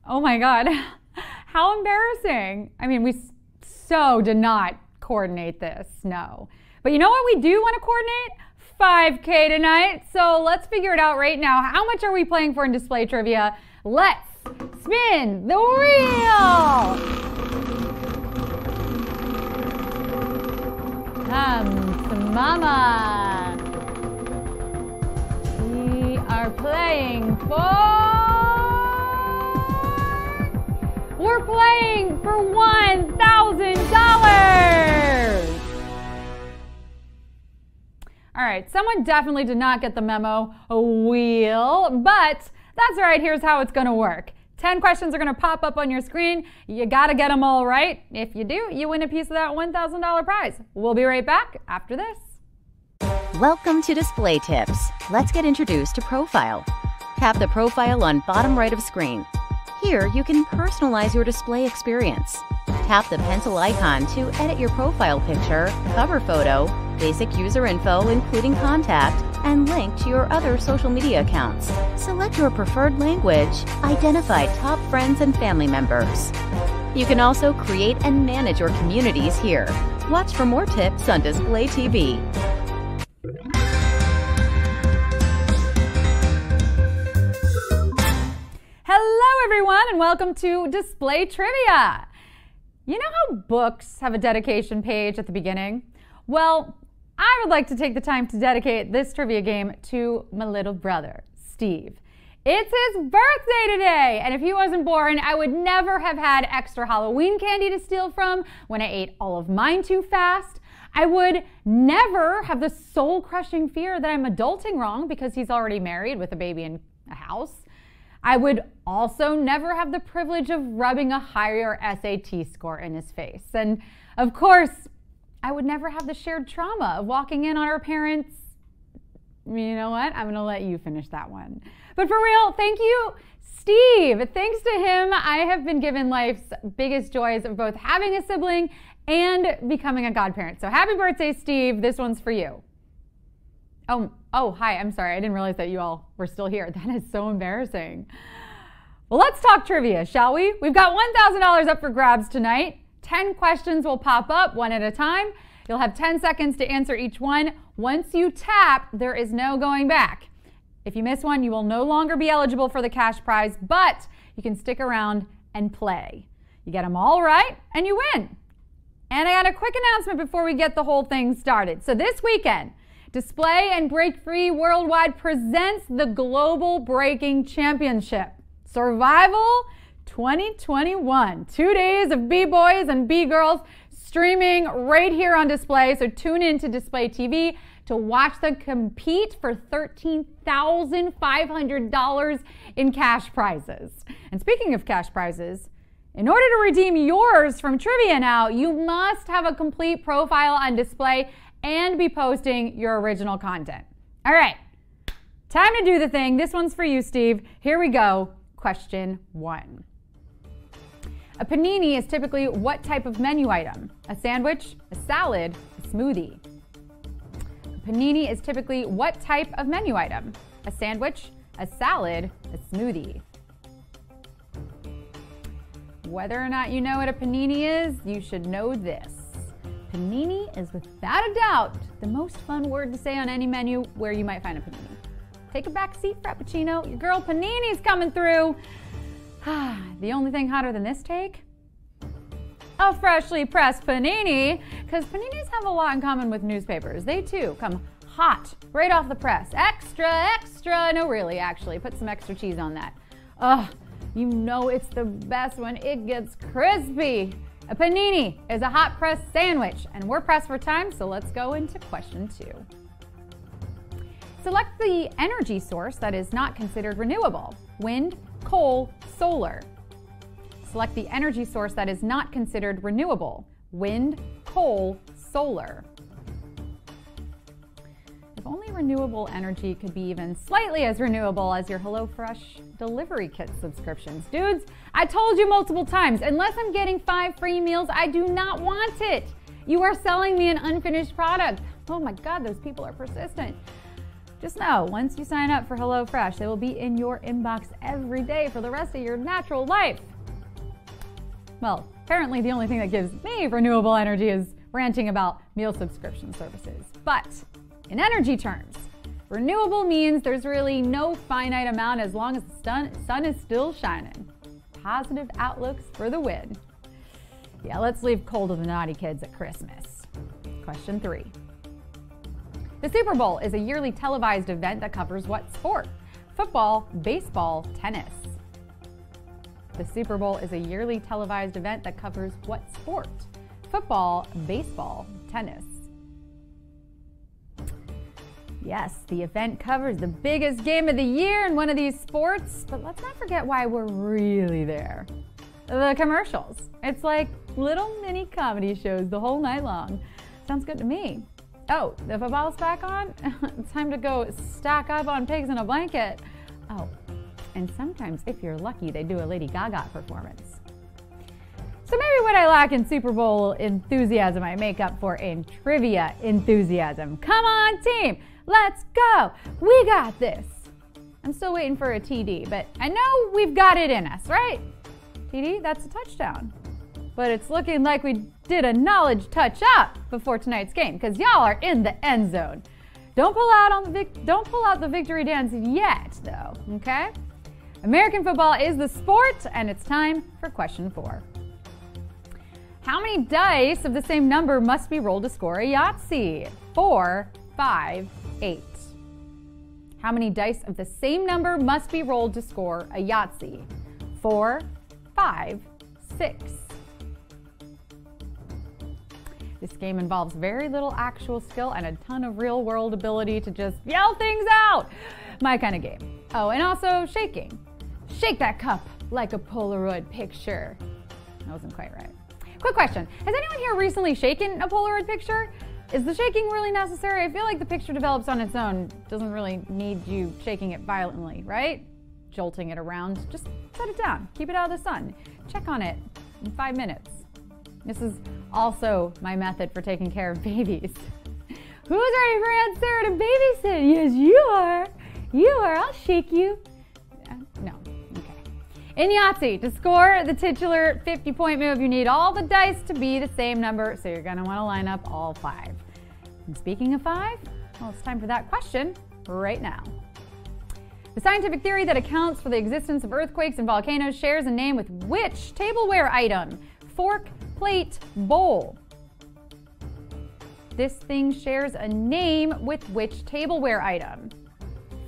Oh my God, how embarrassing. I mean, we so did not coordinate this, no. But you know what we do want to coordinate? 5K tonight. So let's figure it out right now. How much are we playing for in display trivia? Let's spin the wheel. Come to mama. We are playing for... We're playing for $1,000. All right, someone definitely did not get the memo, wheel, but that's all right. Here's how it's going to work. 10 questions are going to pop up on your screen. You got to get them all right. If you do, you win a piece of that $1,000 prize. We'll be right back after this. Welcome to Display Tips. Let's get introduced to Profile. Tap the profile on bottom right of screen. Here, you can personalize your display experience. Tap the pencil icon to edit your profile picture, cover photo, basic user info including contact, and link to your other social media accounts. Select your preferred language. Identify top friends and family members. You can also create and manage your communities here. Watch for more tips on Display TV. Hello everyone and welcome to Display Trivia. You know how books have a dedication page at the beginning? Well, I would like to take the time to dedicate this trivia game to my little brother, Steve. It's his birthday today, and if he wasn't born, I would never have had extra Halloween candy to steal from when I ate all of mine too fast. I would never have the soul-crushing fear that I'm adulting wrong because he's already married with a baby and a house. I would also never have the privilege of rubbing a higher SAT score in his face. And of course, I would never have the shared trauma of walking in on our parents. You know what? I'm gonna let you finish that one. But for real, thank you, Steve. Thanks to him, I have been given life's biggest joys of both having a sibling and becoming a godparent. So happy birthday, Steve. This one's for you. Oh, hi, I'm sorry. I didn't realize that you all were still here. That is so embarrassing. Well, let's talk trivia, shall we? We've got $1,000 up for grabs tonight. 10 questions will pop up one at a time. You'll have 10 seconds to answer each one. Once you tap, there is no going back. If you miss one, you will no longer be eligible for the cash prize, but you can stick around and play. You get them all right, and you win. And I got a quick announcement before we get the whole thing started. So this weekend, Display and Break Free Worldwide presents the Global Breaking Championship, Survival 2021. 2 days of B-boys and B-girls streaming right here on Display. So tune in to Display TV to watch them compete for $13,500 in cash prizes. And speaking of cash prizes, in order to redeem yours from trivia now, you must have a complete profile on Display and be posting your original content. All right, time to do the thing. This one's for you, Steve. Here we go. Question 1. A panini is typically what type of menu item? A sandwich, a salad, a smoothie. A panini is typically what type of menu item? A sandwich, a salad, a smoothie. Whether or not you know what a panini is, you should know this. Panini is without a doubt the most fun word to say on any menu where you might find a panini. Take a back seat, Frappuccino. Your girl Panini's coming through. The only thing hotter than this take? A freshly pressed panini, because paninis have a lot in common with newspapers. They too come hot, right off the press. Extra, extra. No, really, actually. Put some extra cheese on that. You know it's the best when it gets crispy. A panini is a hot pressed sandwich, and we're pressed for time, so let's go into question 2. Select the energy source that is not considered renewable. Wind, coal, solar. Select the energy source that is not considered renewable. Wind, coal, solar. If only renewable energy could be even slightly as renewable as your HelloFresh delivery kit subscriptions. Dudes, I told you multiple times, unless I'm getting 5 free meals, I do not want it. You are selling me an unfinished product. Oh my God, those people are persistent. Just know, once you sign up for HelloFresh, they will be in your inbox every day for the rest of your natural life. Well, apparently the only thing that gives me renewable energy is ranting about meal subscription services. But in energy terms, renewable means there's really no finite amount as long as the sun is still shining. Positive outlooks for the win. Yeah, let's leave cold to the naughty kids at Christmas. Question 3. The Super Bowl is a yearly televised event that covers what sport? Football, baseball, tennis. The Super Bowl is a yearly televised event that covers what sport? Football, baseball, tennis. Yes, the event covers the biggest game of the year in one of these sports, but let's not forget why we're really there. The commercials. It's like little mini comedy shows the whole night long. Sounds good to me. Oh, the football's back on? It's time to go stack up on pigs in a blanket. Oh, and sometimes, if you're lucky, they do a Lady Gaga performance. So maybe what I lack in Super Bowl enthusiasm, I make up for in trivia enthusiasm. Come on, team, let's go. We got this. I'm still waiting for a TD, but I know we've got it in us, right? TD, that's a touchdown. But it's looking like we did a knowledge touch-up before tonight's game, because y'all are in the end zone. Don't pull out the victory dance yet, though, okay? American football is the sport, and it's time for question 4. How many dice of the same number must be rolled to score a Yahtzee? 4, 5, 8. How many dice of the same number must be rolled to score a Yahtzee? 4, 5, 6. This game involves very little actual skill and a ton of real-world ability to just yell things out. My kind of game. Oh, and also shaking. Shake that cup like a Polaroid picture. That wasn't quite right. Quick question. Has anyone here recently shaken a Polaroid picture? Is the shaking really necessary? I feel like the picture develops on its own. Doesn't really need you shaking it violently, right? Jolting it around. Just set it down. Keep it out of the sun. Check on it in 5 minutes. This is also my method for taking care of babies. Who's ready for Aunt Sarah to babysit? Yes, you are. You are. I'll shake you. No. Okay. In Yahtzee, to score the titular 50-point move, you need all the dice to be the same number, so you're going to want to line up all 5. And speaking of 5, well, it's time for that question right now. The scientific theory that accounts for the existence of earthquakes and volcanoes shares a name with which tableware item? Fork, plate, bowl. This thing shares a name with which tableware item?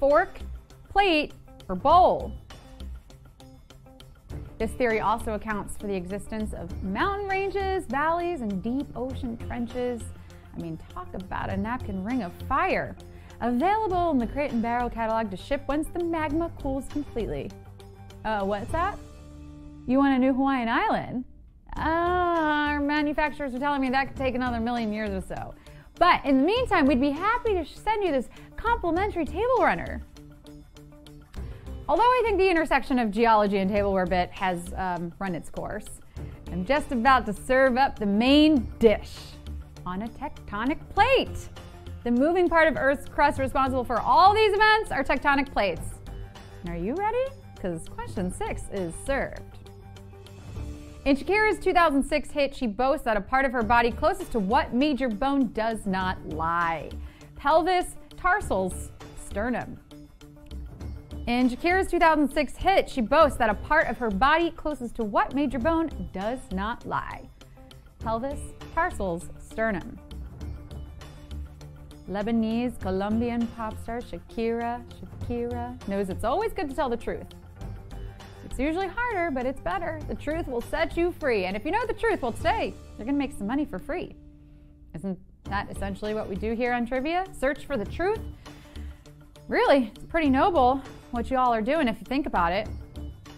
Fork, plate, or bowl? This theory also accounts for the existence of mountain ranges, valleys, and deep ocean trenches. I mean, talk about a napkin ring of fire. Available in the Crate and Barrel catalog to ship once the magma cools completely. What's that? You want a new Hawaiian island? Our manufacturers are telling me that could take another 1,000,000 years or so. But in the meantime, we'd be happy to send you this complimentary table runner. Although I think the intersection of geology and tableware bit has run its course, I'm just about to serve up the main dish on a tectonic plate. The moving part of Earth's crust responsible for all these events are tectonic plates. And are you ready? Because question 6 is served. In Shakira's 2006 hit, she boasts that a part of her body closest to what major bone does not lie? Pelvis, tarsals, sternum. In Shakira's 2006 hit, she boasts that a part of her body closest to what major bone does not lie? Pelvis, tarsals, sternum. Lebanese, Colombian pop star Shakira knows it's always good to tell the truth. It's usually harder, but it's better. The truth will set you free. And if you know the truth, well, today, you're going to make some money for free. Isn't that essentially what we do here on Trivia? Search for the truth? Really, it's pretty noble what you all are doing if you think about it.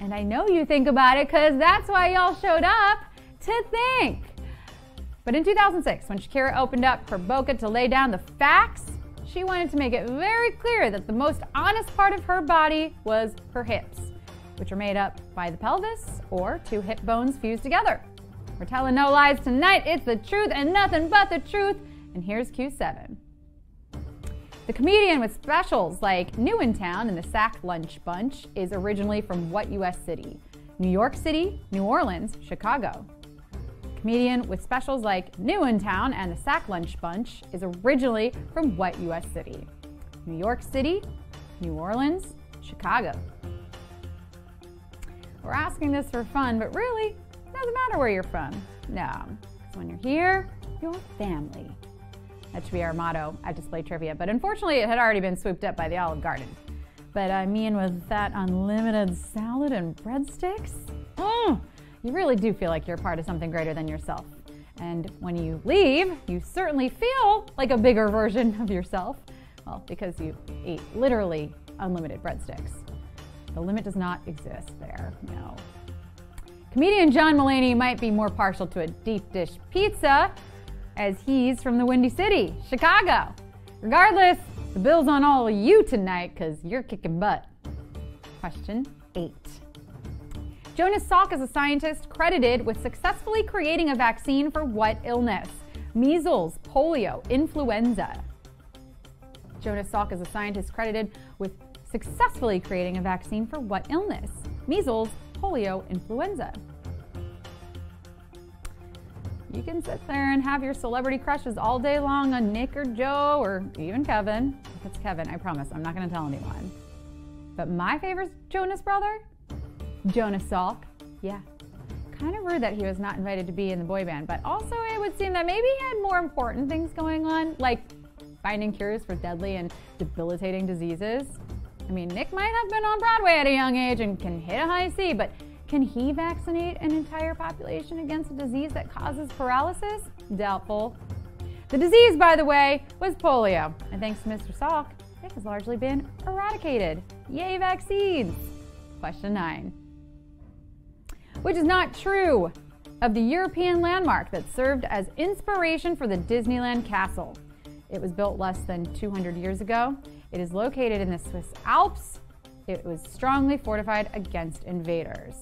And I know you think about it because that's why y'all showed up to think. But in 2006, when Shakira opened up her boca to lay down the facts, she wanted to make it very clear that the most honest part of her body was her hips, which are made up by the pelvis or 2 hip bones fused together. We're telling no lies tonight. It's the truth and nothing but the truth. And here's Q7. The comedian with specials like New in Town and the Sack Lunch Bunch is originally from what U.S. city? New York City, New Orleans, Chicago. Comedian with specials like New in Town and the Sack Lunch Bunch is originally from what U.S. city? New York City, New Orleans, Chicago. We're asking this for fun, but really, it doesn't matter where you're from. No, because when you're here, you're family. That should be our motto at Display Trivia, but unfortunately it had already been swooped up by the Olive Garden. But I mean, with that unlimited salad and breadsticks, you really do feel like you're part of something greater than yourself. And when you leave, you certainly feel like a bigger version of yourself. Well, because you ate literally unlimited breadsticks. The limit does not exist there, no. Comedian John Mulaney might be more partial to a deep dish pizza, as he's from the Windy City, Chicago. Regardless, the bill's on all of you tonight because you're kicking butt. Question 8. Jonas Salk is a scientist credited with successfully creating a vaccine for what illness? Measles, polio, influenza. Jonas Salk is a scientist credited with successfully creating a vaccine for what illness? Measles, polio, influenza. You can sit there and have your celebrity crushes all day long on Nick or Joe or even Kevin. If it's Kevin, I promise I'm not going to tell anyone. But my favorite Jonas brother? Jonas Salk. Yeah. Kind of rude that he was not invited to be in the boy band, but also it would seem that maybe he had more important things going on, like finding cures for deadly and debilitating diseases. I mean, Nick might have been on Broadway at a young age and can hit a high C, but can he vaccinate an entire population against a disease that causes paralysis? Doubtful. The disease, by the way, was polio. And thanks to Mr. Salk, it has largely been eradicated. Yay, vaccines! Question 9. Which is not true of the European landmark that served as inspiration for the Disneyland castle? It was built less than 200 years ago. It is located in the Swiss Alps. It was strongly fortified against invaders.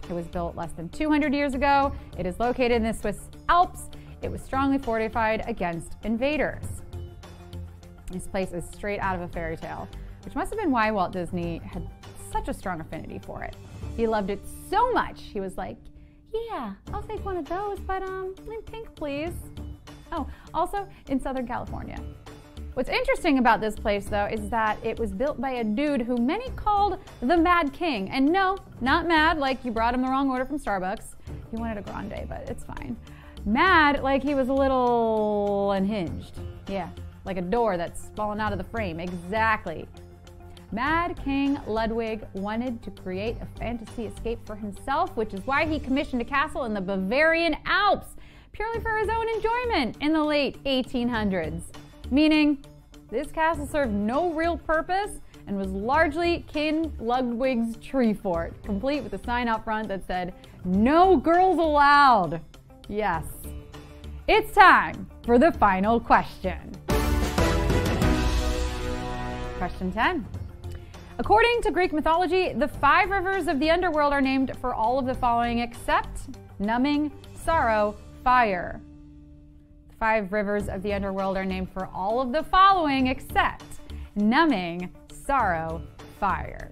It was built less than 200 years ago. It is located in the Swiss Alps. It was strongly fortified against invaders. This place is straight out of a fairy tale, which must have been why Walt Disney had such a strong affinity for it. He loved it so much, he was like, yeah, I'll take one of those, but in pink, please. Oh, also in Southern California. What's interesting about this place, though, is that it was built by a dude who many called the Mad King. And no, not mad like you brought him the wrong order from Starbucks. He wanted a grande, but it's fine. Mad like he was a little unhinged. Yeah, like a door that's fallen out of the frame. Exactly. Mad King Ludwig wanted to create a fantasy escape for himself, which is why he commissioned a castle in the Bavarian Alps, purely for his own enjoyment in the late 1800s. Meaning, this castle served no real purpose and was largely King Ludwig's tree fort, complete with a sign out front that said, "No girls allowed." Yes. It's time for the final question. Question 10. According to Greek mythology, the 5 rivers of the underworld are named for all of the following except numbing, sorrow, fire. 5 rivers of the underworld are named for all of the following except numbing, sorrow, fire.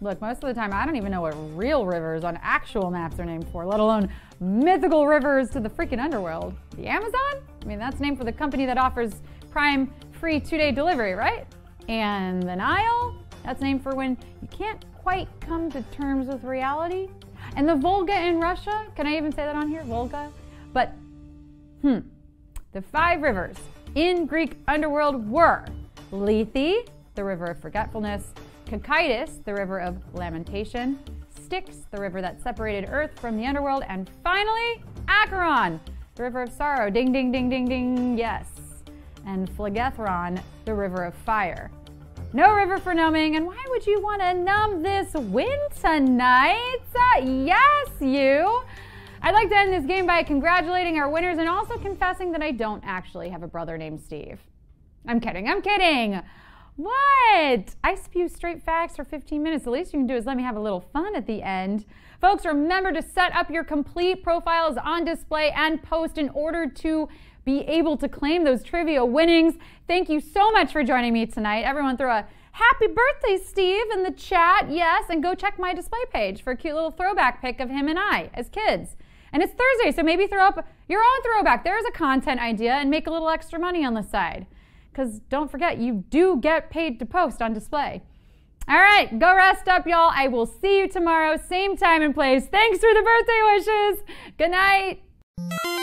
Look, most of the time I don't even know what real rivers on actual maps are named for, let alone mythical rivers to the freaking underworld. The Amazon? I mean, that's named for the company that offers Prime free 2-day delivery, right? And the Nile? That's named for when you can't quite come to terms with reality. And the Volga in Russia? Can I even say that on here? Volga? But, the 5 rivers in Greek underworld were Lethe, the river of forgetfulness, Cocytus, the river of lamentation, Styx, the river that separated earth from the underworld, and finally, Acheron, the river of sorrow, ding, ding, ding, ding, ding, yes, and Phlegethron, the river of fire. No river for numbing, and why would you want to numb this win tonight? Yes, you! I'd like to end this game by congratulating our winners and also confessing that I don't actually have a brother named Steve. I'm kidding, I'm kidding! What? I spew straight facts for 15 minutes. The least you can do is let me have a little fun at the end. Folks, remember to set up your complete profiles on display and post in order to be able to claim those trivia winnings. Thank you so much for joining me tonight. Everyone throw a happy birthday, Steve, in the chat. Yes, and go check my display page for a cute little throwback pic of him and I as kids. And it's Thursday, so maybe throw up your own throwback. There's a content idea, and make a little extra money on the side. Because don't forget, you do get paid to post on display. All right, go rest up, y'all. I will see you tomorrow, same time and place. Thanks for the birthday wishes. Good night.